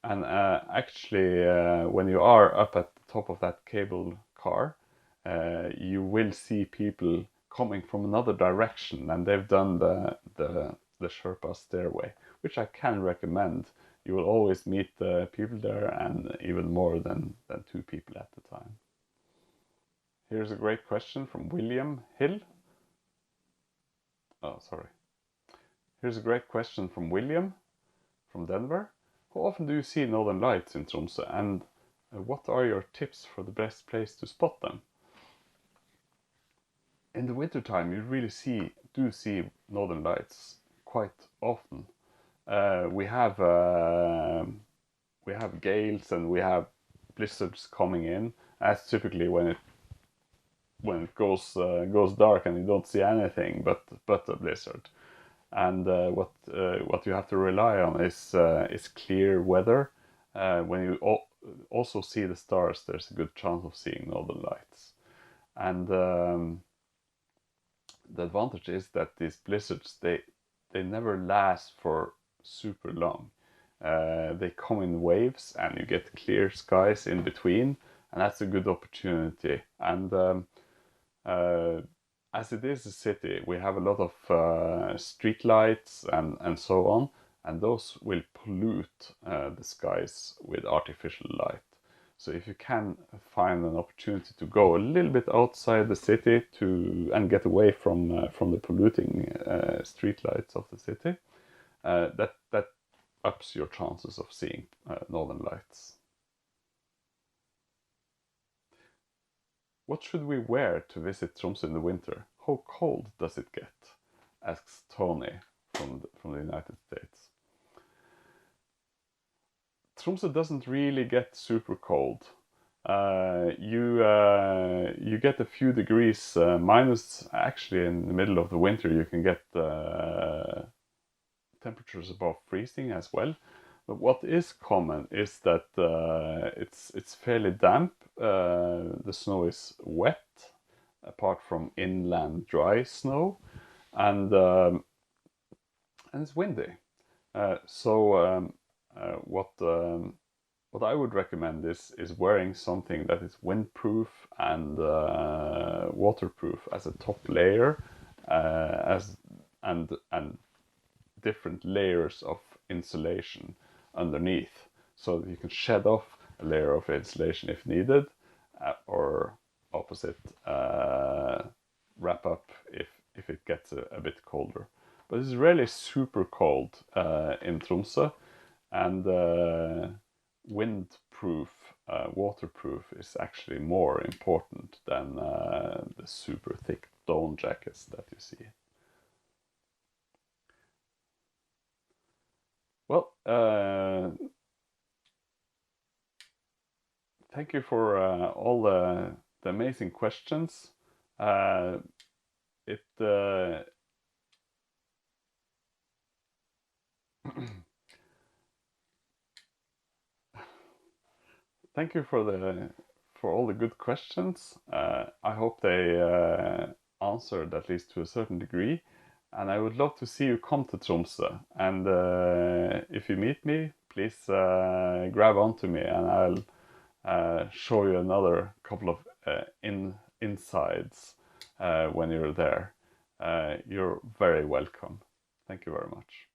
And actually, when you are up at the top of that cable car, you will see people coming from another direction, and they've done the Sherpa stairway, which I can recommend. You will always meet people there, and even more than 2 people at the time. Here's a great question from William Hill. Oh, sorry. Here's a great question from William from Denver. How often do you see northern lights in Tromsø, and what are your tips for the best place to spot them? In the wintertime, you really do see northern lights quite often. We have gales and we have blizzards coming in. That's typically when it goes dark and you don't see anything but a blizzard. And what you have to rely on is clear weather. When you also see the stars, there's a good chance of seeing northern lights. And the advantage is that these blizzards, they never last for super long. They come in waves, and you get clear skies in between, and that's a good opportunity. And as it is a city, we have a lot of street lights and so on, and those will pollute the skies with artificial light. So if you can find an opportunity to go a little bit outside the city and get away from the polluting street lights of the city, that ups your chances of seeing northern lights. What should we wear to visit Tromsø in the winter? How cold does it get? Asks Tony from the United States. Tromsø doesn't really get super cold. You get a few degrees minus. Actually, in the middle of the winter, you can get temperatures above freezing as well. But what is common is that it's fairly damp. The snow is wet, apart from inland dry snow, and it's windy. What I would recommend is wearing something that is windproof and waterproof as a top layer, and different layers of insulation underneath, so that you can shed off a layer of insulation if needed, or opposite, wrap up if it gets a bit colder. But it's really super cold in Tromsø, and windproof, waterproof is actually more important than the super thick down jackets that you see. Well, thank you for all the amazing questions. Thank you for all the good questions. I hope they answered at least to a certain degree. And I would love to see you come to Tromsø. And if you meet me, please please grab onto me, and I'll show you another couple of insides when you're there. You're very welcome. Thank you very much.